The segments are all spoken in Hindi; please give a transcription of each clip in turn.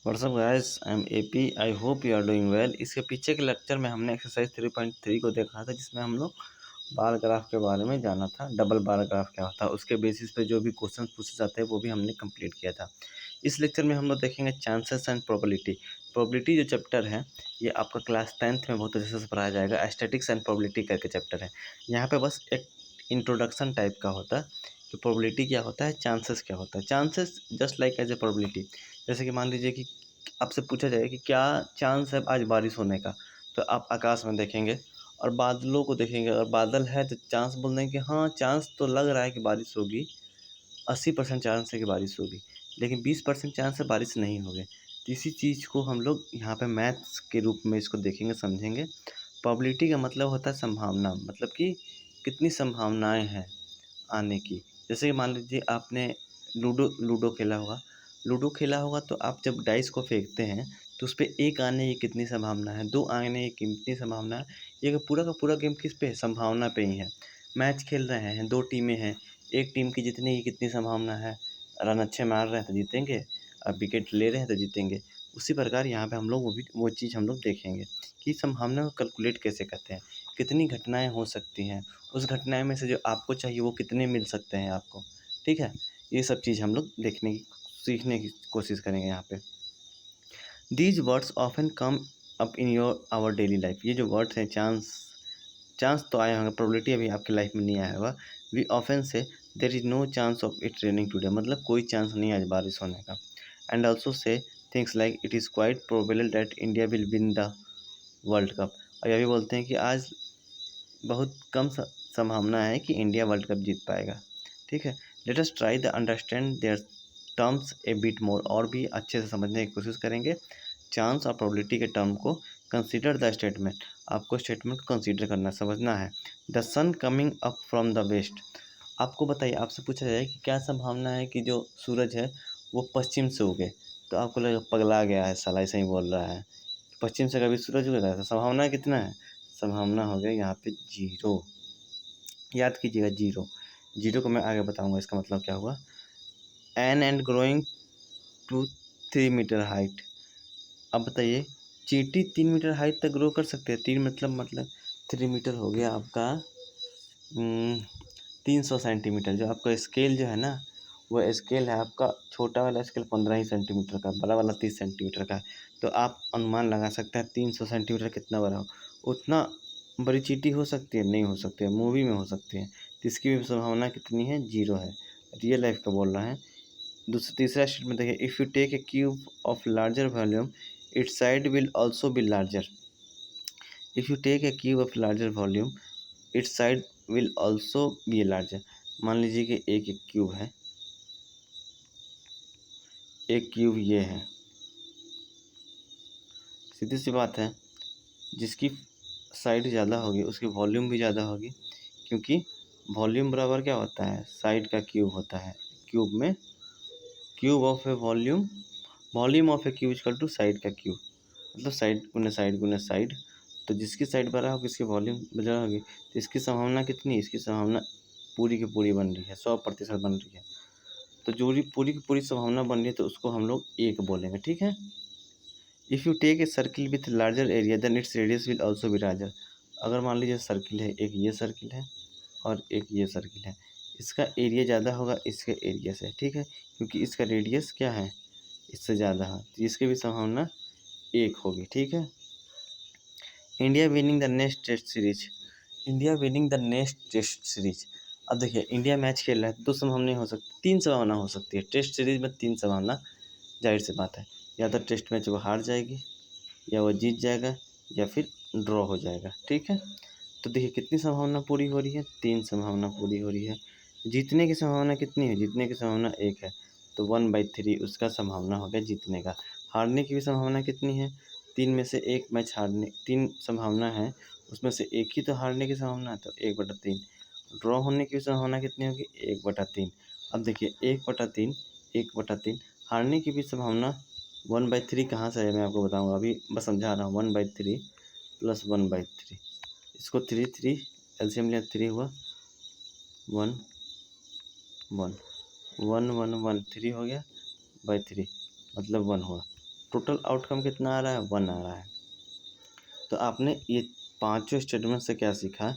WhatsApp guys, I am AP. I hope you are doing well. इसके पीछे के लेक्चर में हमने एक्सरसाइज 3.3 को देखा था, जिसमें हम लोग बार ग्राफ के बारे में जाना था। डबल बार ग्राफ क्या होता है, उसके बेसिस पे जो भी क्वेश्चन पूछे जाते हैं वो भी हमने कंप्लीट किया था। इस लेक्चर में हम लोग देखेंगे चांसेस एंड प्रोबेबिलिटी। प्रोबेबिलिटी जो चैप्टर है ये आपका क्लास 10th में बहुत अच्छे से पढ़ाया जाएगा। स्टैटिक्स एंड प्रोबेबिलिटी करके चैप्टर है। यहाँ पे बस एक इंट्रोडक्शन टाइप का होता है कि प्रोबेबिलिटी क्या होता है, चांसेस क्या होता है। Chances just like as a probability. जैसे कि मान लीजिए कि आपसे पूछा जाए कि क्या चांस है आज बारिश होने का, तो आप आकाश में देखेंगे और बादलों को देखेंगे, और बादल है तो चांस बोल देंगे कि हाँ चांस तो लग रहा है कि बारिश होगी, 80% चांस है कि बारिश होगी, लेकिन 20% चांस है बारिश नहीं होगी। तो इसी चीज़ को हम लोग यहाँ पे मैथ्स के रूप में इसको देखेंगे, समझेंगे। प्रोबेबिलिटी का मतलब होता है संभावना, मतलब कि कितनी संभावनाएं हैं आने की। जैसे कि मान लीजिए आपने लूडो लूडो खेला होगा। लूडो खेला होगा तो आप जब डाइस को फेंकते हैं तो उस पे 1 आने की कितनी संभावना है, 2 आने की कितनी संभावना है। ये पूरा का पूरा गेम किस पे है, संभावना पे ही है। मैच खेल रहे हैं, 2 टीमें हैं, एक टीम की जीतने की कितनी संभावना है, रन अच्छे मार रहे हैं तो जीतेंगे, और विकेट ले रहे हैं तो जीतेंगे। उसी प्रकार यहाँ पे हम लोग वो चीज़ हम लोग देखेंगे कि संभावना को कैलकुलेट कैसे करते हैं, कितनी घटनाएं हो सकती हैं, उस घटना में से जो आपको चाहिए वो कितने मिल सकते हैं आपको। ठीक है, ये सब चीज़ हम लोग देखने की सीखने की कोशिश करेंगे यहाँ पे। These words often come up in your our daily life. ये जो वर्ड्स हैं, चांस, चांस तो आए होंगे, प्रोबेबिलिटी अभी आपकी लाइफ में नहीं आया होगा। We often say there is no chance of it raining today, मतलब कोई चांस नहीं आज बारिश होने का। And also say things like it is quite probable that India will win the world cup. और यह भी बोलते हैं कि आज बहुत कम संभावना है कि इंडिया वर्ल्ड कप जीत पाएगा। ठीक है, let us try the understand their terms A bit more, और भी अच्छे से समझने की कोशिश करेंगे चांस और प्रोबेबिलिटी के टर्म को। कंसीडर द स्टेटमेंट, आपको स्टेटमेंट को कंसीडर करना समझना है। The sun coming up from the west, आपको बताइए, आपसे पूछा जाए कि क्या संभावना है कि जो सूरज है वो पश्चिम से उगे, तो आपको लगेगा पगला गया है साला, ऐसे ही बोल रहा है। पश्चिम से कभी सूरज उगेगा, तो संभावना कितना है, संभावना हो गया यहाँ पे 0। याद कीजिएगा 0। 0 को मैं आगे बताऊंगा इसका मतलब क्या हुआ। And growing to 3 meter height. अब बताइए, चींटी 3 मीटर हाइट तक ग्रो कर सकते हैं। 3 मतलब 3 मीटर हो गया आपका 300 सेंटीमीटर। जो आपका स्केल जो है ना, वो स्केल है आपका, छोटा वाला स्केल 15 ही सेंटीमीटर का, बड़ा वाला 30 सेंटीमीटर का है। तो आप अनुमान लगा सकते हैं 300 सेंटीमीटर कितना बड़ा हो। उतना बड़ी चींटी हो सकती है, नहीं हो सकती है, मूवी में हो सकती है। तो इसकी भी संभावना कितनी है, 0 है। रियल लाइफ का बोल रहा है। तीसरा स्टेटमेंट देखिए, if you take a cube of larger volume its side will also be larger. If you take a cube of larger volume its side will also be larger. मान लीजिए कि एक क्यूब है, एक क्यूब ये है। सीधी सी बात है, जिसकी साइड ज़्यादा होगी उसकी वॉल्यूम भी ज़्यादा होगी, क्योंकि वॉल्यूम बराबर क्या होता है, साइड का क्यूब होता है। क्यूब में cube of a volume, volume of a cube equal to side का क्यूब, मतलब साइड गुने साइड गुने साइड। तो जिसकी साइड बड़ा होगी उसकी वॉल्यूम बड़ा होगी। तो इसकी संभावना कितनी है, इसकी संभावना पूरी की पूरी बन रही है, 100% बन रही है। तो जो पूरी की पूरी संभावना बन रही है तो उसको हम लोग 1 बोलेंगे। ठीक है। If you take a circle with larger area then its radius will also be larger. अगर मान लीजिए सर्किल है, एक ये सर्किल है और एक ये सर्किल है, इसका एरिया ज़्यादा होगा इसके एरिया से। ठीक है, क्योंकि इसका रेडियस क्या है, इससे ज़्यादा है, तो इसकी भी संभावना 1 होगी। ठीक है। India winning the next test series, India winning the next test series. अब देखिए, इंडिया मैच खेल रहा है, 2 संभावना हो सकती, 3 संभावना हो सकती है। टेस्ट सीरीज में 3 संभावना, जाहिर सी बात है, या तो टेस्ट मैच वो हार जाएगी, या वो जीत जाएगा, या फिर ड्रॉ हो जाएगा। ठीक है, तो देखिए कितनी संभावना पूरी हो रही है, 3 संभावना पूरी हो रही है। जीतने की संभावना कितनी है, जीतने की संभावना 1 है, तो 1/3 उसका संभावना हो गया जीतने का। हारने की भी संभावना कितनी है, 3 में से 1 मैच हारने, 3 संभावना है, उसमें से 1 ही तो हारने की संभावना है, तो 1/3। ड्रॉ होने की संभावना कितनी होगी, 1/3। अब देखिए 1/3, 1/3, हारने की भी संभावना 1/3 कहाँ से है मैं आपको बताऊंगा, अभी बस समझा रहा हूँ। 1/3 प्लस 1/3, इसको 3 3 एलसीएम लिया, 3 हुआ 1 1 1 1 1 3 हो गया बाई 3, मतलब 1 हुआ। टोटल आउटकम कितना आ रहा है, 1 आ रहा है। तो आपने ये पांचों स्टेटमेंट से क्या सीखा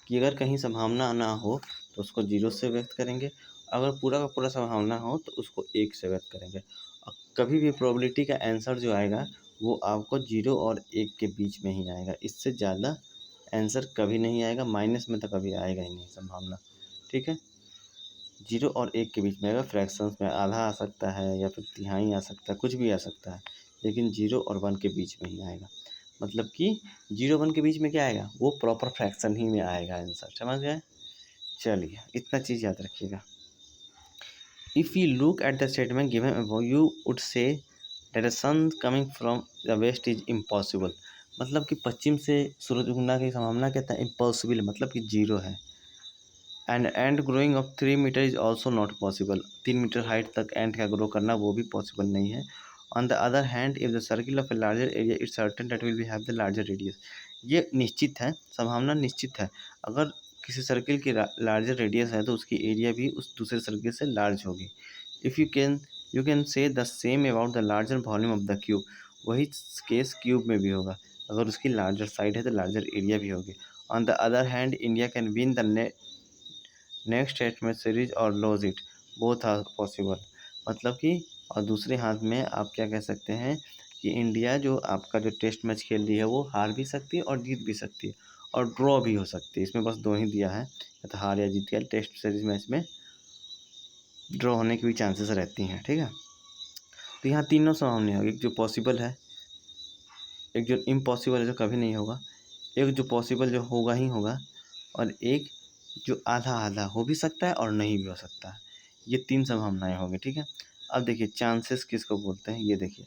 कि अगर कहीं संभावना ना हो तो उसको 0 से व्यक्त करेंगे, अगर पूरा का पूरा संभावना हो तो उसको 1 से व्यक्त करेंगे। और कभी भी प्रोबेबिलिटी का आंसर जो आएगा वो आपको 0 और 1 के बीच में ही आएगा, इससे ज़्यादा आंसर कभी नहीं आएगा, माइनस में तो कभी आएगा ही नहीं संभावना। ठीक है, 0 और 1 के बीच में आएगा। फ्रैक्शंस में आधा आ सकता है या फिर तिहाई आ सकता है, कुछ भी आ सकता है, लेकिन 0 और 1 के बीच में ही आएगा। मतलब कि 0-1 के बीच में क्या आएगा, वो प्रॉपर फ्रैक्शन ही में आएगा आंसर। समझ गए? चलिए, इतना चीज़ याद रखिएगा। If you look at the statement given above you would say that the sun coming from the west is impossible. मतलब कि पश्चिम से सूरज उगना की संभावना कहता है इम्पॉसिबल, मतलब कि 0 है। And growing of 3 meter is also not possible. 3 meter height तक एंड का ग्रो करना वो भी पॉसिबल नहीं है। On the other hand if the circle of a larger area it's certain that will be have the larger radius. ये निश्चित है, संभावना निश्चित है। अगर किसी सर्किल की लार्जर रेडियस है तो उसकी एरिया भी उस दूसरे सर्किल से लार्ज होगी। If you can say the same about the larger volume of the cube. वही केस क्यूब में भी होगा, अगर उसकी लार्जर साइड है तो लार्जर एरिया भी होगी। On the other hand India can win the next test match series और lose it, both are possible. मतलब कि और दूसरे हाथ में आप क्या कह सकते हैं कि इंडिया जो आपका जो टेस्ट मैच खेल रही है वो हार भी सकती है और जीत भी सकती है और ड्रॉ भी हो सकती है। इसमें बस 2 ही दिया है, या तो हार या जीत गया। टेस्ट सीरीज मैच में ड्रॉ होने की भी चांसेस रहती हैं। ठीक है, तो यहाँ तीनों संभावना होगी, एक जो पॉसिबल है, एक जो इम्पॉसिबल है जो कभी नहीं होगा, एक जो पॉसिबल जो होगा ही होगा, और एक जो आधा आधा हो भी सकता है और नहीं भी हो सकता है। ये 3 संभावनाएं होंगी। ठीक है, अब देखिए चांसेस किसको बोलते हैं, ये देखिए।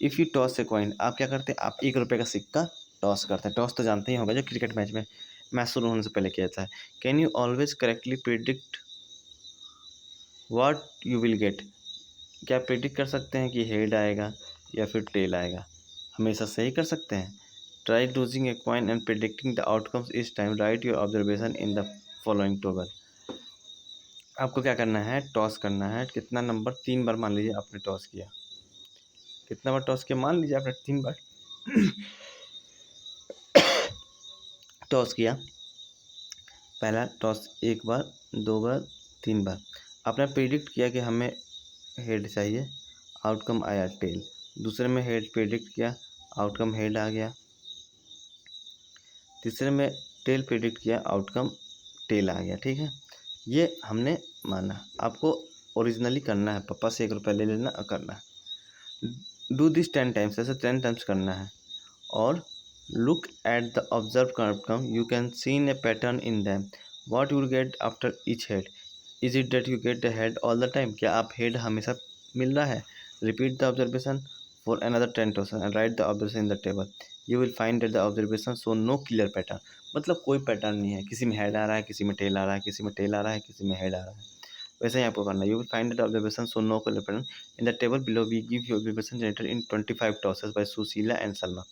If you toss a coin, आप क्या करते हैं, आप 1 रुपये का सिक्का टॉस करते हैं। टॉस तो जानते ही होगा, जो क्रिकेट मैच में मैच शुरू होने से पहले किया जाता है। Can you always correctly predict what you will gate. क्या प्रिडिक्ट कर सकते हैं कि हेड आएगा या फिर टेल आएगा, हमेशा सही कर सकते हैं। Try losing a coin and predicting the outcomes इस time, write your observation in the following table. आपको क्या करना है, टॉस करना है। कितना नंबर, 3 बार मान लीजिए आपने टॉस किया। कितना बार टॉस किया, मान लीजिए आपने 3 बार टॉस किया। पहला टॉस 1 बार, 2 बार, 3 बार। आपने प्रिडिक्ट किया कि हमें हेड चाहिए, आउटकम आया टेल। दूसरे में हेड प्रिडिक्ट किया, आउटकम हेड आ गया। तीसरे में टेल प्रिडिक्ट किया, आउटकम टेल आ गया। ठीक है, ये हमने माना। आपको ओरिजिनली करना है, पापा से 1 रुपया ले लेना और करना है। डू दिस 10 टाइम्स, ऐसे 10 टाइम्स करना है। और look at the observe outcome, you can seen a pattern in them. What you get after each head, is it that you get the head all the time. क्या आप हेड हमेशा मिल रहा है। Repeat the observation for another 10 tosses and write the observation in the table. You will find that the observation so no clear pattern. मतलब कोई पैटर्न नहीं है, किसी में हेड आ रहा है, किसी में टेल आ रहा है, किसी में टेल आ रहा है, किसी में हेड आ रहा है। वैसे ही आपको करना है। You will find that observation so no clear pattern in the table below. We give you observation generated in 25 tosses by Sushila and Sharma.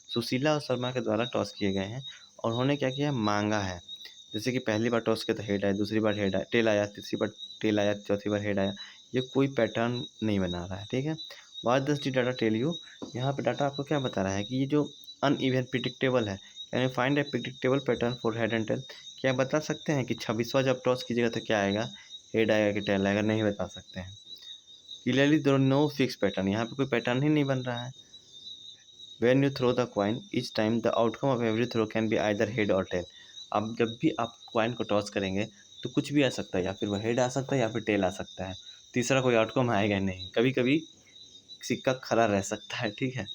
Sushila और शर्मा के द्वारा टॉस किए गए हैं और उन्होंने क्या किया, मांगा है। जैसे कि पहली बार टॉस किया तो हेड आया, दूसरी बार हेड आया, टेल आया, तीसरी बार टेल आया, चौथी बार हेड आया। ये कोई पैटर्न नहीं बना रहा है। ठीक है, what does the data tell you. यहाँ पे डाटा आपको क्या बता रहा है कि ये जो अनइवन प्रिडिक्टेबल है। Can you find a predictable pattern for head and tail. क्या बता सकते हैं कि 26वां जब टॉस कीजिएगा तो क्या आएगा, हेड आएगा कि टेल आएगा, नहीं बता सकते हैं। Clearly there no fix pattern, यहाँ पे कोई पैटर्न ही नहीं बन रहा है। When you throw the coin, each time the outcome of every throw can be either head or tail। अब जब भी आप कॉइन को टॉस करेंगे तो कुछ भी आ सकता है, या फिर वह हेड आ सकता है या फिर टेल आ सकता है। तीसरा कोई आउटकम आएगा नहीं। कभी कभी सिक्का खड़ा रह सकता है। ठीक है,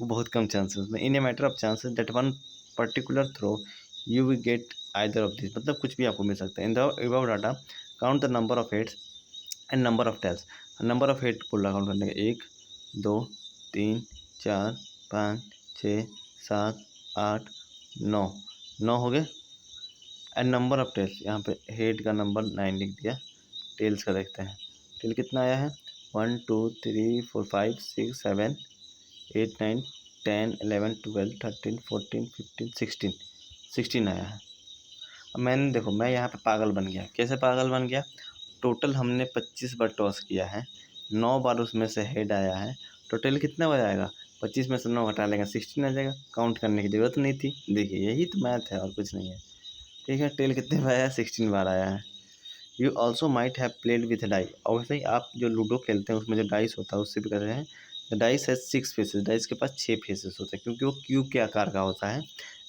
वो बहुत कम चांसेस में। In a matter of chances that one particular throw you will get either of this. मतलब कुछ भी आपको मिल सकता है। In the above data count the number of heads and number of tails. Number of head को काउंट करने का 1 2 3 4 5 6 7 8 9 9 हो गए। एंड नंबर ऑफ टेल्स, यहाँ पे हेड का नंबर 9 लिख दिया। टेल्स का देखते हैं, टेल कितना आया है, 1 2 3 4 5 6 7 8 9 10 11 12 13 14 15 16 आया है। अब मैंने देखो, मैं यहाँ पे पागल बन गया। कैसे पागल बन गया, टोटल हमने 25 बार टॉस किया है, 9 बार उसमें से हेड आया है तो टेल कितना बार आएगा, 25 में से 9 घटा लेंगे 16 आ जाएगा, काउंट करने की ज़रूरत नहीं थी। देखिए यही तो मैथ है और कुछ नहीं है। ठीक है, टेल कितने बार आया, 16 बार आया है। You also might have played with die, और वैसे ही आप जो लूडो खेलते हैं उसमें जो डाइस होता है उससे भी कर रहे हैं। The dice has 6 faces, dice के पास 6 फेसेस होते हैं क्योंकि वो क्यूब के आकार का होता है।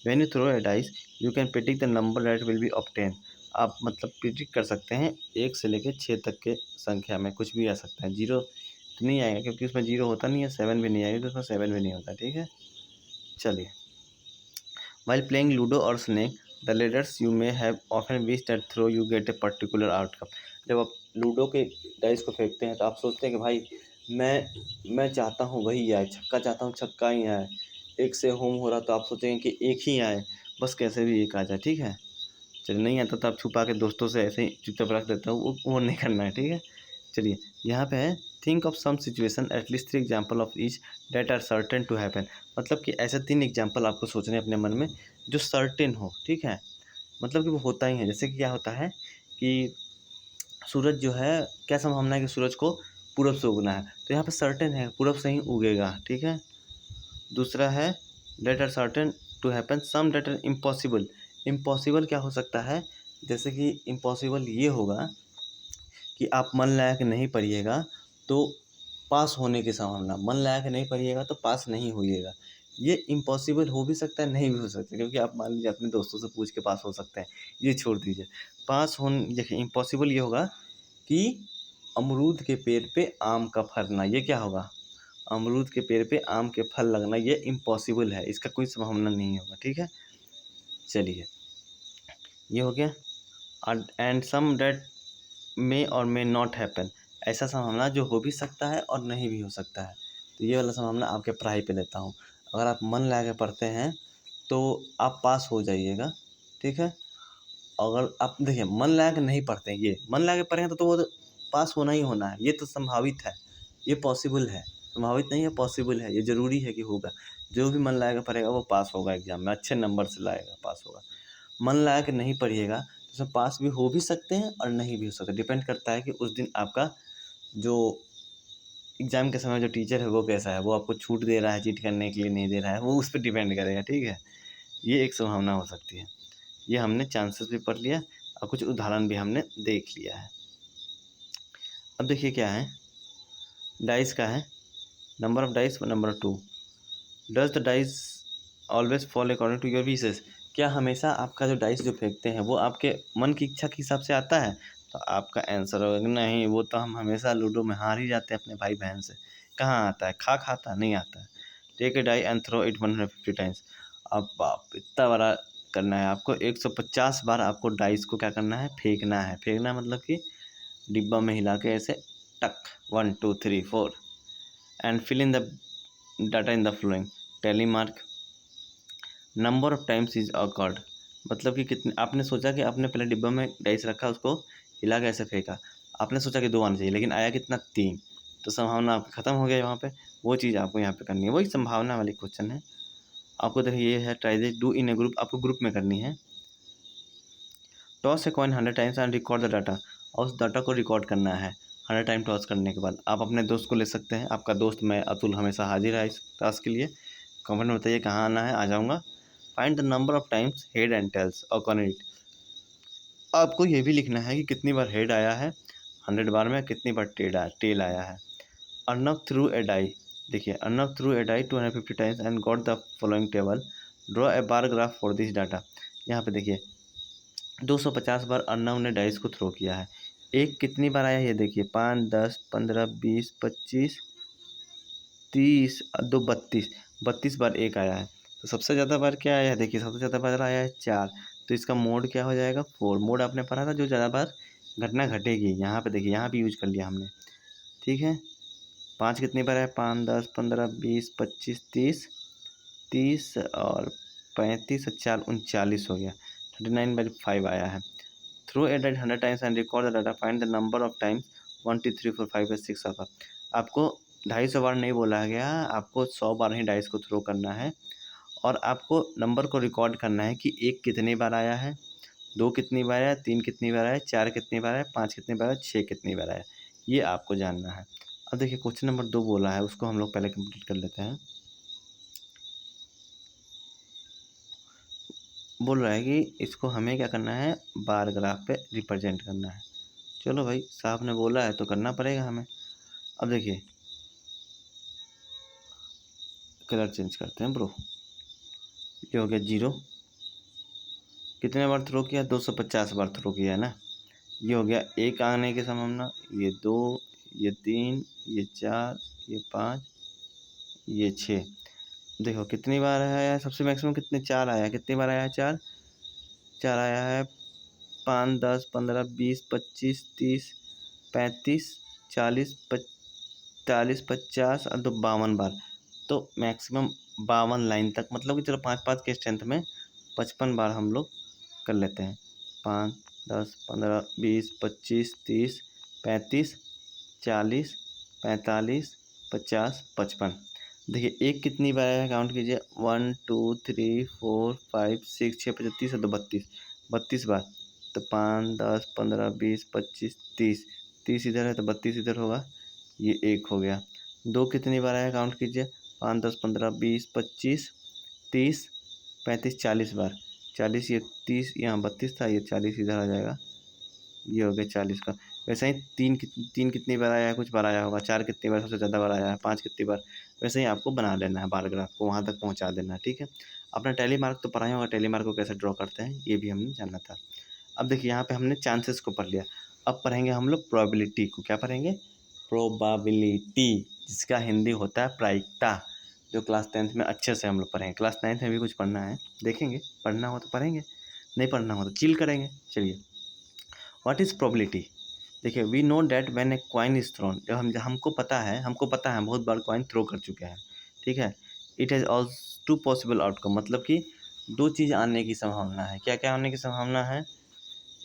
When you throw a dice you can predict the number that will be obtain, आप मतलब प्रिडिक्ट कर सकते हैं 1 से लेकर 6 तक के संख्या में कुछ भी आ सकता है। 0 तो नहीं आएगा क्योंकि उसमें 0 होता नहीं है, 7 भी नहीं आएगा क्योंकि उसमें 7 भी नहीं होता। ठीक है, चलिए। While playing Ludo or Snake, the ladders you may have often wished that throw you get a particular outcome. जब आप लूडो के डाइस को फेंकते हैं तो आप सोचते हैं कि भाई मैं चाहता हूँ वही आए, छक्का चाहता हूँ छक्का ही आए, एक से होम हो रहा तो आप सोचेंगे कि एक ही आए, बस कैसे भी एक आ जाए। ठीक है, चलिए नहीं आता तो आप छुपा के दोस्तों से ऐसे ही चुपचाप रख देता हूँ, वो नहीं करना है। ठीक है, चलिए यहाँ पे है think of some situation at least 3 example of each that are certain to happen, मतलब कि ऐसे 3 एग्जाम्पल आपको सोचने अपने मन में जो सर्टेन हो। ठीक है, मतलब कि वो होता ही है। जैसे कि क्या होता है कि सूरज जो है, क्या संभावना है कि सूरज को पूरब से उगना है, तो यहाँ पे सर्टेन है पूरब से ही उगेगा। ठीक है, दूसरा है that are certain to happen some that are impossible, impossible क्या हो सकता है, जैसे कि इम्पॉसिबल ये होगा कि आप मन लगा के नहीं पढ़िएगा तो पास होने की संभावना, मन लगा के नहीं पढ़िएगा तो पास नहीं होइएगा। ये इम्पॉसिबल हो भी सकता है, नहीं भी हो सकता, क्योंकि आप मान लीजिए अपने दोस्तों से पूछ के पास हो सकते हैं, ये छोड़ दीजिए। पास होने, देखिए इम्पॉसिबल ये होगा कि अमरूद के पेड़ पे आम का फरना, ये क्या होगा, अमरूद के पेड़ पे आम के फल लगना, ये इम्पॉसिबल है, इसका कोई संभावना नहीं होगा। ठीक है, चलिए ये हो गया। एंड सम डेट मे और मे नॉट हैपन, ऐसा संभावना जो हो भी सकता है और नहीं भी हो सकता है। तो ये वाला संभावना आपके पढ़ाई पे लेता हूँ। अगर आप मन लगा के पढ़ते हैं तो आप पास हो जाइएगा। ठीक है, अगर आप देखिए मन लगा के नहीं पढ़ते हैं, ये मन लगा के पढ़ेंगे तो वो तो पास होना ही होना है, ये तो संभावित है, ये पॉसिबल है, संभावित नहीं है पॉसिबल है, ये ज़रूरी है कि होगा। जो भी मन लगा के पढ़ेगा वो पास होगा, एग्जाम में अच्छे नंबर से लाएगा, पास होगा। मन लगा के नहीं पढ़िएगा तो उसमें पास भी हो भी सकते हैं और नहीं भी हो सकते, डिपेंड करता है कि उस दिन आपका जो एग्ज़ाम के समय जो टीचर है वो कैसा है, वो आपको छूट दे रहा है चीट करने के लिए, नहीं दे रहा है, वो उस पर डिपेंड करेगा। ठीक है, ये एक संभावना हो सकती है। ये हमने चांसेस भी पढ़ लिया और कुछ उदाहरण भी हमने देख लिया है। अब देखिए क्या है, डाइस का है, number of dice number 2, does the dice always fall according to your wishes, क्या हमेशा आपका जो डाइस जो फेंकते हैं वो आपके मन की इच्छा के हिसाब से आता है, तो आपका आंसर होगा नहीं, वो तो हम हमेशा लूडो में हार ही जाते हैं अपने भाई बहन से। कहाँ आता है, खाता नहीं आता है। Take a die and throw it 150 times, अब आप इतना बड़ा करना है आपको, 150 बार आपको डाइस को क्या करना है, फेंकना है। फेंकना मतलब कि डिब्बा में हिला के ऐसे टक 1 2 3 4 and fill in the data in the following tally mark number of times is accord, मतलब कि कितने आपने सोचा कि आपने पहले डिब्बा में डाइस रखा, उसको हिला के ऐसे फेंका, आपने सोचा कि 2 आना चाहिए लेकिन आया कितना, 3, तो संभावना आपकी ख़त्म हो गया वहाँ पे। वो चीज़ आपको यहाँ पे करनी है, वही संभावना वाली क्वेश्चन है। आपको देखिए ये है try this do in A group, आपको ग्रुप में करनी है। Toss a coin 100 times and record the data, और उस डाटा को रिकॉर्ड करना है 100 टाइम टॉस करने के बाद। आप अपने दोस्त को ले सकते हैं, आपका दोस्त मैं अतुल हमेशा हाजिर है इस टास्क के लिए। कमेंट में बताइए कहाँ आना है, आ जाऊँगा। Find the number of times head and tails और कॉन इट, आपको ये भी लिखना है कि कितनी बार हेड आया है 100 बार में, कितनी बार टेल आया है। अर्नब थ्रू ए डाई, देखिए Arnab threw a die 250 times and got the following table, draw a bar graph for this data. यहाँ पे देखिए 250 बार अर्नब ने डाइस को थ्रो किया है, एक कितनी बार आया ये देखिए 5 10 15 20 25 30 2 32, 32 बार एक आया है। तो सबसे ज़्यादा बार क्या आया है, देखिए सबसे ज़्यादा बार आया है 4, तो इसका मोड क्या हो जाएगा 4। मोड आपने पढ़ा था जो ज़्यादा बार घटना घटेगी, यहाँ पे देखिए यहाँ भी यूज कर लिया हमने। ठीक है, 5 कितनी बार है, 5 10 15 20 25 30 30 और 35 और 4 39 हो गया, 39/5 आया है। Throw a die 100 times and record the data, find the number of times 1 2 3 4 5 6 7। आपको 250 बार नहीं बोला गया, आपको 100 बार ही डाइस को थ्रो करना है और आपको नंबर को रिकॉर्ड करना है कि 1 कितनी बार आया है, 2 कितनी बार आया, 3 कितनी बार आया, 4 कितनी बार आया, 5 कितनी बार आया, 6 कितनी बार आया, ये आपको जानना है। अब देखिए क्वेश्चन नंबर 2 बोला है, उसको हम लोग पहले कंप्लीट कर लेते हैं। बोल रहा है कि इसको हमें क्या करना है, बार ग्राफ पे रिप्रेजेंट करना है। चलो भाई, साहब ने बोला है तो करना पड़ेगा हमें। अब देखिए कलर चेंज करते हैं ब्रो। ये हो गया 0, कितने बार थ्रो किया, 250 बार थ्रो किया है ना। ये हो गया 1 आने की संभावना, ये 2, ये 3, ये 4, ये 5, ये 6। देखो कितनी बार आया है, सबसे मैक्सिमम कितने, 4 आया है। कितनी बार आया है, 4 4 आया है। 5, 10, 15, 20, 25, 30, 35, 40, 45, 50 और 52 बार। तो मैक्सिमम 52 लाइन तक, मतलब कि चलो 5-5 के स्ट्रेंथ में 55 बार हम लोग कर लेते हैं। 5, 10, 15, 20, 25, 30, 35, 40, 45, 50, 55। देखिए एक कितनी बार आया है, काउंट कीजिए। 1, 2, 3, 4, 5, 6, 6 पचे 30 और 2 32 बार। तो 5, 10, 15, 20, 25, 30, 30 इधर है तो 32 इधर होगा। ये 1 हो गया। 2 कितनी बार आया, काउंट कीजिए। 5, 10, 15, 20, 25, 30, 35, 40 बार। 40, ये 30 यहाँ 32 था, ये 40 इधर आ जाएगा। ये हो गया 40 का। वैसे ही 3 कितनी बार आया है, कुछ बार आया होगा। 4 कितनी बार, सबसे ज़्यादा बार आया है। 5 कितनी बार। वैसे ही आपको बना लेना है, बार ग्राफ को वहाँ तक पहुँचा देना है, ठीक है। अपना टैली मार्क तो पढ़ा ही होगा, टैली मार्क को कैसे ड्रॉ करते हैं ये भी हमने जानना था। अब देखिए यहाँ पे हमने चांसेस को पढ़ लिया। अब पढ़ेंगे हम लोग प्रोबेबिलिटी को। क्या पढ़ेंगे, प्रोबेबिलिटी, जिसका हिंदी होता है प्रायिकता, जो क्लास 10th में अच्छे से हम लोग पढ़ेंगे। क्लास 9th में भी कुछ पढ़ना है, देखेंगे, पढ़ना हो तो पढ़ेंगे, नहीं पढ़ना हो तो चिल करेंगे। चलिए, व्हाट इज़ प्रोबेबिलिटी। देखिए, we know that when a coin is thrown, जब हमको पता है हम बहुत बार कॉइन थ्रो कर चुके हैं, ठीक है। It has also 2 possible outcome, मतलब कि 2 चीज़ आने की संभावना है। क्या क्या आने की संभावना है,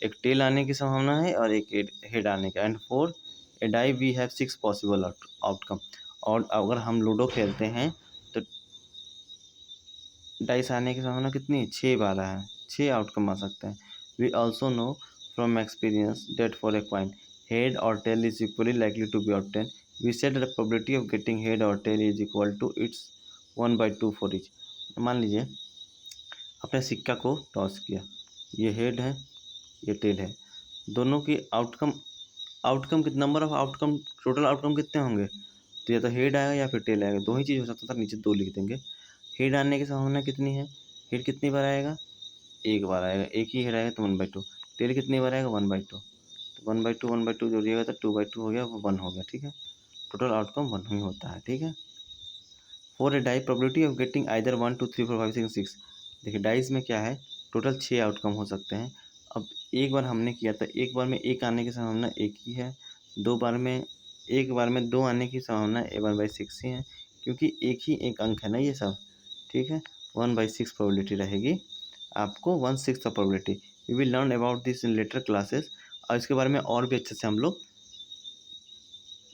एक टेल आने की संभावना है और एक हेड आने का। And for a die we have 6 possible outcome. और अगर हम लूडो खेलते हैं तो डाइस आने की संभावना कितनी है, 6 बार है, 6 आउटकम आ सकते हैं। We also know from experience that for a coin head और tail is equally likely to be obtain. We said the probability of getting head और tail is equal to it's 1/2 for each. मान लीजिए आपने सिक्का को टॉस किया, ये हेड है, ये टेल है, दोनों की आउटकम, कितना number of outcome, total outcome कितने होंगे, तो या तो हेड आएगा या फिर टेल आएगा, दो ही चीज़ हो सकता था। नीचे 2 लिख देंगे। हेड आने की संभावना कितनी है, हेड कितनी बार आएगा, 1 बार आएगा, एक ही हेड आएगा तो 1/2। टेल कितनी बार आएगा, 1/2। तो 1/2 जोड़िएगा तो 2/2 हो गया, वो 1 हो गया, ठीक है। टोटल आउटकम 1 ही होता है, ठीक है। For a die probability of getting either 1, 2, 3, 4, 5, 6, 6। देखिए डाइस में क्या है, टोटल 6 आउटकम हो सकते हैं। अब एक बार हमने किया था, एक बार में 1 आने की संभावना 1 ही है। एक बार में 2 आने की संभावना 1/6 ही है, क्योंकि एक अंक है ना ये सब, ठीक है। 1/6 प्रोबेबिलिटी रहेगी आपको, 1/6 of probability. We will learn about this in later classes, और इसके बारे में और भी अच्छे से हम लोग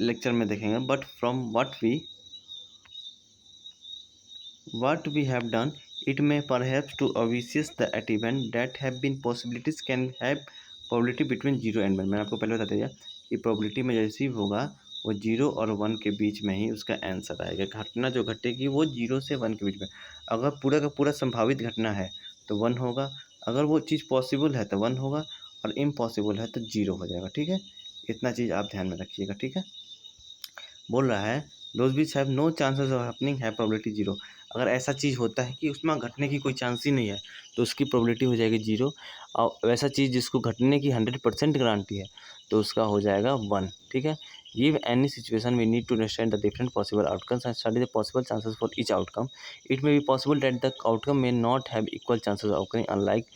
लेक्चर में देखेंगे। But from what we have done, it may perhaps to obvious the event that have been possibilities can have probability between 0 and 1। मैंने आपको पहले बता दिया कि प्रोबेबिलिटी में जैसे ही होगा वो 0 और 1 के बीच में ही उसका आंसर आएगा। घटना जो घटेगी वो 0 से 1 के बीच में। अगर पूरा का पूरा संभावित घटना है तो 1 होगा, अगर वो चीज़ पॉसिबल है तो 1 होगा, और इम्पॉसिबल है तो 0 हो जाएगा, ठीक है। इतना चीज़ आप ध्यान में रखिएगा, ठीक है। बोल रहा है those which have no chances of happening have probability 0। अगर ऐसा चीज़ होता है कि उसमें घटने की कोई चांस ही नहीं है तो उसकी प्रोबेबिलिटी हो जाएगी 0। और वैसा चीज़ जिसको घटने की 100% गारंटी है तो उसका हो जाएगा 1, ठीक है। Give any situation we need to understand the different possible outcomes and study the possible chances for each outcome. It may be possible that the outcome may not have equal chances of occurring, unlike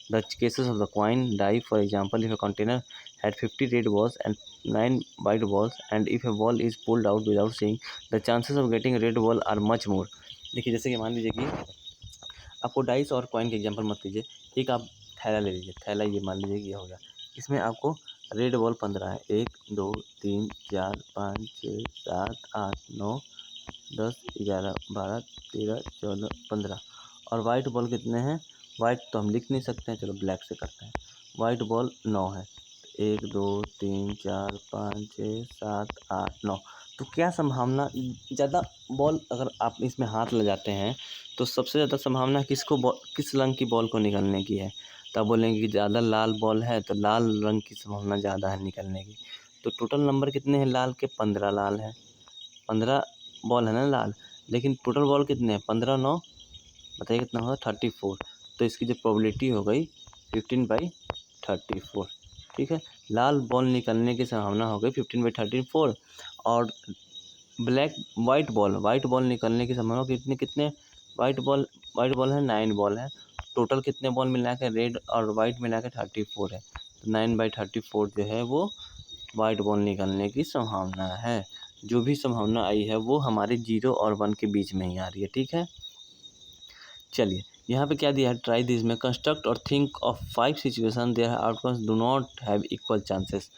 the cases of the coin die. For example, if a container had 50 red balls and 9 white balls, and if a ball is pulled out without seeing, the chances of getting a red ball are much more। देखिए जैसे कि मान लीजिए कि आपको डाइस और कॉइन के एग्जांपल मत लीजिए, एक आप थैला ले लीजिए, थैला ये मान लीजिए कि ये हो गया, इसमें आपको रेड बॉल 15 है, 1, 2, 3, 4, 5, 6, 7, 8, 9, 10, 11, 12, 13, 14, 15। और वाइट बॉल कितने हैं, वाइट तो हम लिख नहीं सकते हैं, चलो ब्लैक से करते हैं। वाइट बॉल 9 है, 1, 2, 3, 4, 5, 6, 7, 8, 9। तो क्या संभावना ज़्यादा बॉल अगर आप इसमें हाथ लगाते हैं तो सबसे ज़्यादा संभावना किस रंग की बॉल को निकलने की है। तो आप बोलेंगे कि ज़्यादा लाल बॉल है तो लाल रंग की संभावना ज़्यादा है निकलने की। तो टोटल नंबर कितने हैं लाल के? 15 लाल है, 15 बॉल है ना लाल, लेकिन टोटल बॉल कितने हैं? 15 9 बताइए कितना होगा? 34। तो इसकी जो प्रोबेबिलिटी हो गई 15/34। ठीक है, लाल बॉल निकलने की संभावना हो गई 15/34 और वाइट बॉल निकलने की संभावना कितने कितने वाइट बॉल है 9 बॉल है। टोटल कितने बॉल मिला के रेड और वाइट मिला के 34 है। तो 9/34 जो है वो वाइट बॉल निकलने की संभावना है। जो भी संभावना आई है वो हमारे 0 और 1 के बीच में ही आ रही है। ठीक है, चलिए यहाँ पे क्या दिया है, ट्राई दिस में कंस्ट्रक्ट और think of 5 situation there outcomes do not have equal chances.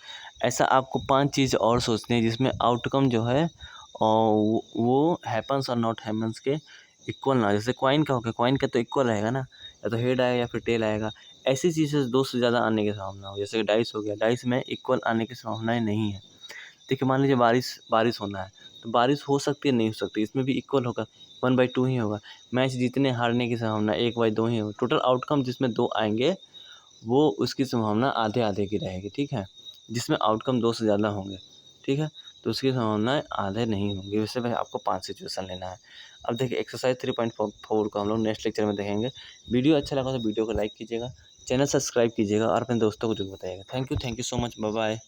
ऐसा आपको 5 चीज़ और सोचनी है जिसमें आउटकम जो है और वो हैपन्स और नॉट हैपन्स के इक्वल ना। जैसे कॉइन का हो गया, कॉइन का तो इक्वल रहेगा ना, या तो हेड आएगा या फिर टेल आएगा। ऐसी चीज़ें 2 से ज़्यादा आने की संभावना हो, जैसे डाइस हो गया, डाइस में इक्वल आने की संभावनाएँ नहीं है। देखिए मान लीजिए बारिश होना है, तो बारिश हो सकती है नहीं हो सकती, इसमें भी इक्वल होगा, 1/2 ही होगा। मैच जीतने हारने की संभावना 1/2 ही होगी। टोटल आउटकम जिसमें 2 आएंगे वो उसकी संभावना आधे आधे की रहेगी। ठीक है, जिसमें आउटकम 2 से ज़्यादा होंगे, ठीक है, तो उसकी संभावनाएँ आधे नहीं होंगी। वैसे में आपको 5 सिचुएशन लेना है। अब देखिए एक्सरसाइज 3.4 को हम लोग नेक्स्ट लेक्चर में देखेंगे। वीडियो अच्छा लगा तो वीडियो को लाइक कीजिएगा, चैनल सब्सक्राइब कीजिएगा और अपने दोस्तों को जरूर बताइएगा। Thank you so much, bye bye.